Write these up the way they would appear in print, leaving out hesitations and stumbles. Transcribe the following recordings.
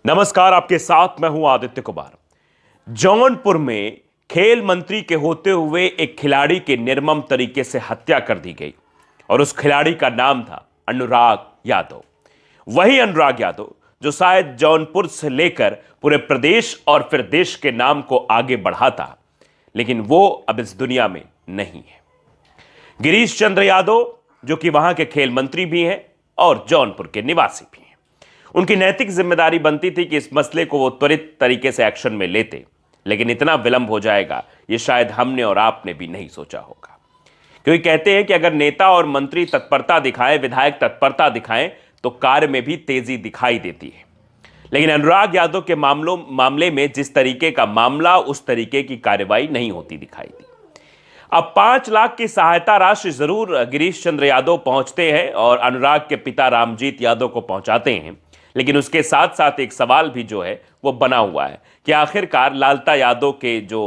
नमस्कार, आपके साथ मैं हूं आदित्य कुमार। जौनपुर में खेल मंत्री के होते हुए एक खिलाड़ी की निर्मम तरीके से हत्या कर दी गई और उस खिलाड़ी का नाम था अनुराग यादव। वही अनुराग यादव जो शायद जौनपुर से लेकर पूरे प्रदेश और फिर देश के नाम को आगे बढ़ाता, लेकिन वो अब इस दुनिया में नहीं है। गिरीश चंद्र यादव जो कि वहां के खेल मंत्री भी हैं और जौनपुर के निवासी भी हैं, उनकी नैतिक जिम्मेदारी बनती थी कि इस मसले को वो त्वरित तरीके से एक्शन में लेते, लेकिन इतना विलंब हो जाएगा ये शायद हमने और आपने भी नहीं सोचा होगा। क्योंकि कहते हैं कि अगर नेता और मंत्री तत्परता दिखाएं, विधायक तत्परता दिखाएं, तो कार्य में भी तेजी दिखाई देती है। लेकिन अनुराग यादव के मामले में जिस तरीके का मामला, उस तरीके की कार्रवाई नहीं होती दिखाई दी। अब 5 लाख की सहायता राशि जरूर गिरीश चंद्र यादव पहुंचते हैं और अनुराग के पिता रामजीत यादव को पहुंचाते हैं, लेकिन उसके साथ साथ एक सवाल भी जो है वो बना हुआ है कि आखिरकार लालता यादव के जो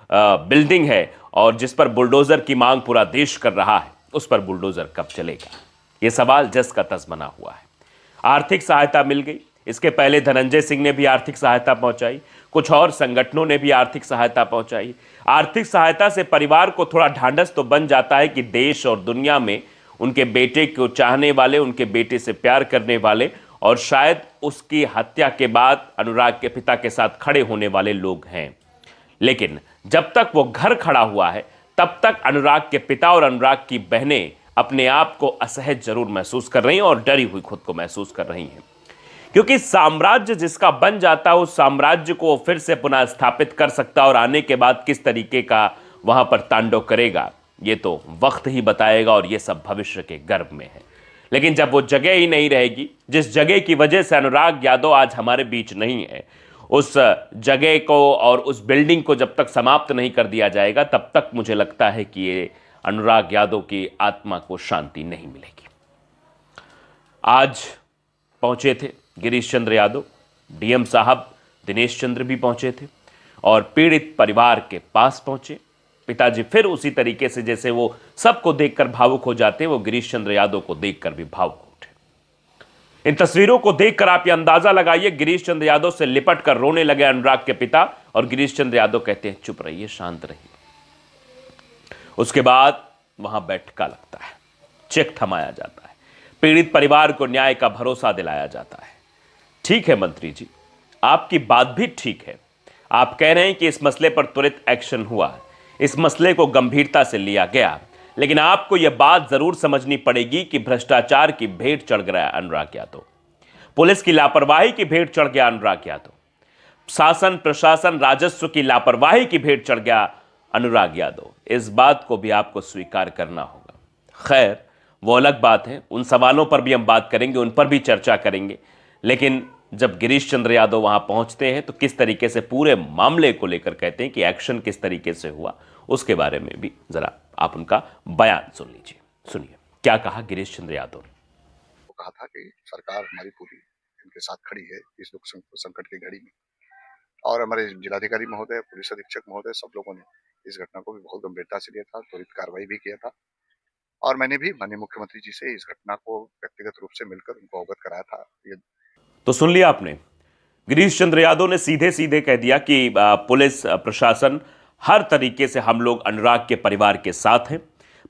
बिल्डिंग है और जिस पर बुलडोजर की मांग पूरा देश कर रहा है, उस पर बुलडोजर कब चलेगा? यह सवाल जस का तस बना हुआ है। आर्थिक सहायता मिल गई, इसके पहले धनंजय सिंह ने भी आर्थिक सहायता पहुंचाई, कुछ और संगठनों ने भी आर्थिक सहायता पहुंचाई। आर्थिक सहायता से परिवार को थोड़ा ढांढस तो बन जाता है कि देश और दुनिया में उनके बेटे को चाहने वाले, उनके बेटे से प्यार करने वाले और शायद उसकी हत्या के बाद अनुराग के पिता के साथ खड़े होने वाले लोग हैं। लेकिन जब तक वो घर खड़ा हुआ है, तब तक अनुराग के पिता और अनुराग की बहनें अपने आप को असहज जरूर महसूस कर रही हैं और डरी हुई खुद को महसूस कर रही हैं, क्योंकि साम्राज्य जिसका बन जाता है उस साम्राज्य को फिर से पुनः स्थापित कर सकता है और आने के बाद किस तरीके का वहां पर तांडव करेगा, ये तो वक्त ही बताएगा और ये सब भविष्य के गर्भ में है। लेकिन जब वो जगह ही नहीं रहेगी जिस जगह की वजह से अनुराग यादव आज हमारे बीच नहीं है, उस जगह को और उस बिल्डिंग को जब तक समाप्त नहीं कर दिया जाएगा, तब तक मुझे लगता है कि ये अनुराग यादव की आत्मा को शांति नहीं मिलेगी। आज पहुंचे थे गिरीश चंद्र यादव, डीएम साहब दिनेश चंद्र भी पहुंचे थे और पीड़ित परिवार के पास पहुंचे। पिताजी फिर उसी तरीके से जैसे वो सबको देखकर भावुक हो जाते हैं, वो गिरीश चंद्र यादव को देखकर भी भावुक उठे। इन तस्वीरों को देखकर आप ये अंदाजा लगाइए, गिरीश चंद्र यादव से लिपट कर रोने लगे अनुराग के पिता और गिरीश चंद्र यादव कहते हैं चुप रहिए, शांत रहिए। उसके बाद वहां बैठका लगता है, चेक थमाया जाता है, पीड़ित परिवार को न्याय का भरोसा दिलाया जाता है। ठीक है मंत्री जी, आपकी बात भी ठीक है। आप कह रहे हैं कि इस मसले पर त्वरित एक्शन हुआ, इस मसले को गंभीरता से लिया गया, लेकिन आपको यह बात जरूर समझनी पड़ेगी कि भ्रष्टाचार की भेंट चढ़ गया अनुराग यादव, पुलिस की लापरवाही की भेंट चढ़ गया अनुराग यादव, शासन प्रशासन राजस्व की लापरवाही की भेंट चढ़ गया अनुराग यादव। इस बात को भी आपको स्वीकार करना होगा। खैर, वो अलग बात है, उन सवालों पर भी हम बात करेंगे, उन पर भी चर्चा करेंगे। लेकिन जब गिरीश चंद्र यादव वहां पहुंचते हैं तो किस तरीके से पूरे मामले को लेकर कहते हैं कि एक्शन किस तरीके से हुआ, उसके बारे में भी जरा आप उनका बयान सुन लीजिए। सुनिए क्या कहा गिरीश चंद्र यादव ने। वो कहा था कि सरकार हमारी पूरी इनके साथ खड़ी है इस दुख संकट की घड़ी में, और हमारे जिलाधिकारी महोदय, पुलिस अधीक्षक महोदय, सब लोगों ने इस घटना को भी बहुत गंभीरता से लिया था, त्वरित कार्रवाई भी किया था। और मैंने भी माननीय मुख्यमंत्री जी से इस घटना को व्यक्तिगत रूप से मिलकर उनको अवगत कराया था। ये तो सुन लिया आपने, गिरीश चंद्र यादव ने सीधे सीधे कह दिया कि पुलिस प्रशासन हर तरीके से हम लोग अनुराग के परिवार के साथ हैं,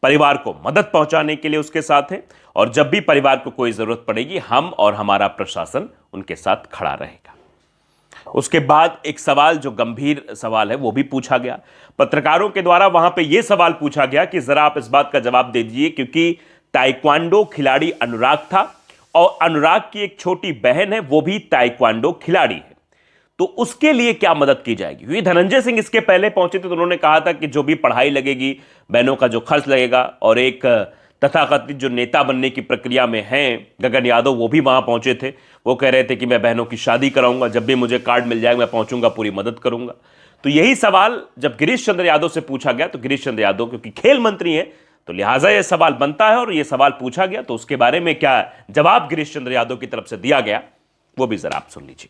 परिवार को मदद पहुंचाने के लिए उसके साथ है और जब भी परिवार को कोई जरूरत पड़ेगी हम और हमारा प्रशासन उनके साथ खड़ा रहेगा। उसके बाद एक सवाल जो गंभीर सवाल है वो भी पूछा गया पत्रकारों के द्वारा। वहां पे यह सवाल पूछा गया कि जरा आप इस बात का जवाब दे दीजिए, क्योंकि ताइक्वांडो खिलाड़ी अनुराग था और अनुराग की एक छोटी बहन है, वो भी ताइक्वांडो खिलाड़ी है, तो उसके लिए क्या मदद की जाएगी? क्योंकि धनंजय सिंह इसके पहले पहुंचे थे तो उन्होंने कहा था कि जो भी पढ़ाई लगेगी, बहनों का जो खर्च लगेगा, और एक तथाकथित जो नेता बनने की प्रक्रिया में हैं गगन यादव, वो भी वहां पहुंचे थे। वो कह रहे थे कि मैं बहनों की शादी कराऊंगा, जब भी मुझे कार्ड मिल जाएगा मैं पहुंचूंगा, पूरी मदद करूंगा। तो यही सवाल जब गिरीश चंद्र यादव से पूछा गया तो गिरीश चंद्र यादव क्योंकि खेल मंत्री हैं तो लिहाजा यह सवाल बनता है और यह सवाल पूछा गया, तो उसके बारे में क्या जवाब गिरीश चंद्र यादव की तरफ से दिया गया वो भी जरा आप सुन लीजिए।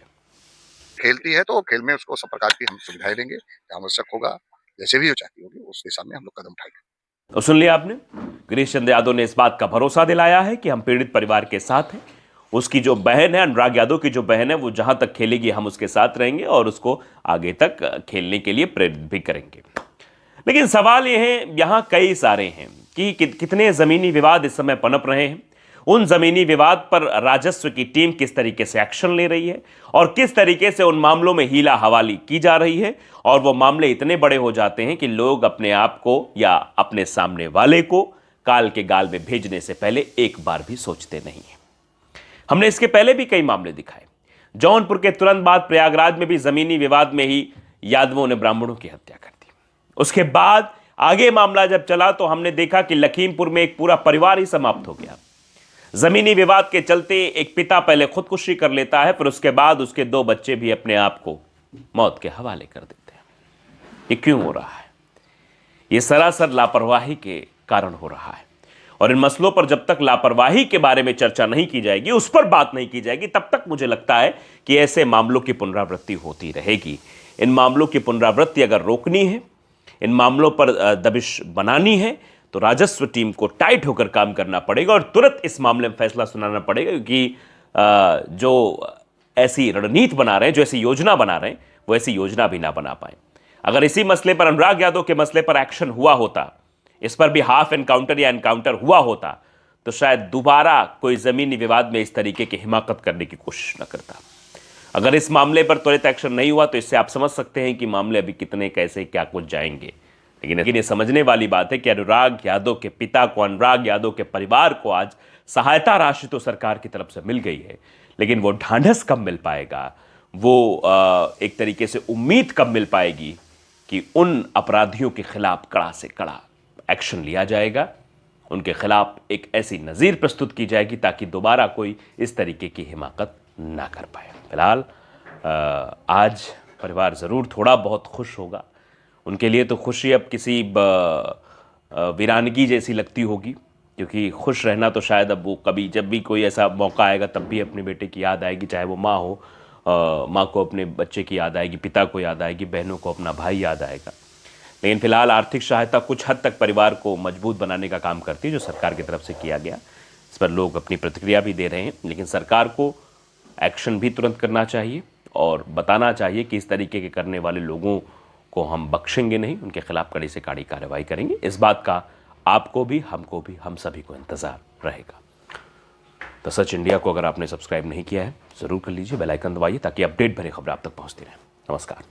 खेलती है तो खेल में उसको सब प्रकार की हम सुविधाएं देंगे, आवश्यक होगा जैसे भी वो चाहती होगी उस दिशा में हम लोग कदम उठाएंगे। तो सुन लिया आपने, गिरीश चंद्र यादव ने इस बात का भरोसा दिलाया है कि हम पीड़ित परिवार के साथ हैं उसकी जो बहन है, अनुराग यादव की जो बहन है, वो जहां तक खेलेगी हम उसके साथ रहेंगे और उसको आगे तक खेलने के लिए प्रेरित भी करेंगे। लेकिन सवाल ये है, यहां कई सारे हैं कि कितने जमीनी विवाद इस समय पनप रहे हैं। उन जमीनी विवाद पर राजस्व की टीम किस तरीके से एक्शन ले रही है और किस तरीके से उन मामलों में हीला हवाली की जा रही है, और वो मामले इतने बड़े हो जाते हैं कि लोग अपने आप को या अपने सामने वाले को काल के गाल में भेजने से पहले एक बार भी सोचते नहीं है। हमने इसके पहले भी कई मामले दिखाए। जौनपुर के तुरंत बाद प्रयागराज में भी जमीनी विवाद में ही यादवों ने ब्राह्मणों की हत्या कर दी। उसके बाद आगे मामला जब चला तो हमने देखा कि लखीमपुर में एक पूरा परिवार ही समाप्त हो गया। जमीनी विवाद के चलते एक पिता पहले खुदकुशी कर लेता है, फिर उसके बाद उसके 2 बच्चे भी अपने आप को मौत के हवाले कर देते हैं। ये क्यों हो रहा है? ये सरासर लापरवाही के कारण हो रहा है। और इन मसलों पर जब तक लापरवाही के बारे में चर्चा नहीं की जाएगी, उस पर बात नहीं की जाएगी, तब तक मुझे लगता है कि ऐसे मामलों की पुनरावृत्ति होती रहेगी। इन मामलों की पुनरावृत्ति अगर रोकनी है, इन मामलों पर दबिश बनानी है, तो राजस्व टीम को टाइट होकर काम करना पड़ेगा और तुरंत इस मामले में फैसला सुनाना पड़ेगा, क्योंकि जो ऐसी रणनीति बना रहे हैं, जो ऐसी योजना बना रहे हैं, वो ऐसी योजना भी ना बना पाए। अगर इसी मसले पर, अनुराग यादव के मसले पर एक्शन हुआ होता, इस पर भी हाफ एनकाउंटर या एनकाउंटर हुआ होता, तो शायद दोबारा कोई जमीनी विवाद में इस तरीके की हिमाकत करने की कोशिश न करता। अगर इस मामले पर त्वरित एक्शन नहीं हुआ तो इससे आप समझ सकते हैं कि मामले अभी कितने, कैसे, क्या कुछ जाएंगे। लेकिन ये समझने वाली बात है कि अनुराग यादव के पिता को, अनुराग यादव के परिवार को आज सहायता राशि तो सरकार की तरफ से मिल गई है, लेकिन वो ढांढस कब मिल पाएगा, वो एक तरीके से उम्मीद कब मिल पाएगी कि उन अपराधियों के खिलाफ कड़ा से कड़ा एक्शन लिया जाएगा, उनके खिलाफ एक ऐसी नज़ीर प्रस्तुत की जाएगी ताकि दोबारा कोई इस तरीके की हिमाकत ना कर पाए। फिलहाल आज परिवार ज़रूर थोड़ा बहुत खुश होगा। उनके लिए तो खुशी अब किसी वीरानगी जैसी लगती होगी, क्योंकि खुश रहना तो शायद अब वो कभी, जब भी कोई ऐसा मौका आएगा तब भी अपने बेटे की याद आएगी, चाहे वो माँ हो, माँ को अपने बच्चे की याद आएगी, पिता को याद आएगी, बहनों को अपना भाई याद आएगा। लेकिन फिलहाल आर्थिक सहायता कुछ हद तक परिवार को मजबूत बनाने का काम करती है, जो सरकार की तरफ से किया गया। इस पर लोग अपनी प्रतिक्रिया भी दे रहे हैं, लेकिन सरकार को एक्शन भी तुरंत करना चाहिए और बताना चाहिए कि इस तरीके के करने वाले लोगों को हम बख्शेंगे नहीं, उनके खिलाफ कड़ी से कड़ी कार्रवाई करेंगे। इस बात का आपको भी, हमको भी, हम सभी को इंतजार रहेगा। तो सच इंडिया को अगर आपने सब्सक्राइब नहीं किया है, ज़रूर कर लीजिए, बेल आइकन दबाइए ताकि अपडेट भरे खबर आप तक पहुँचती रहे। नमस्कार।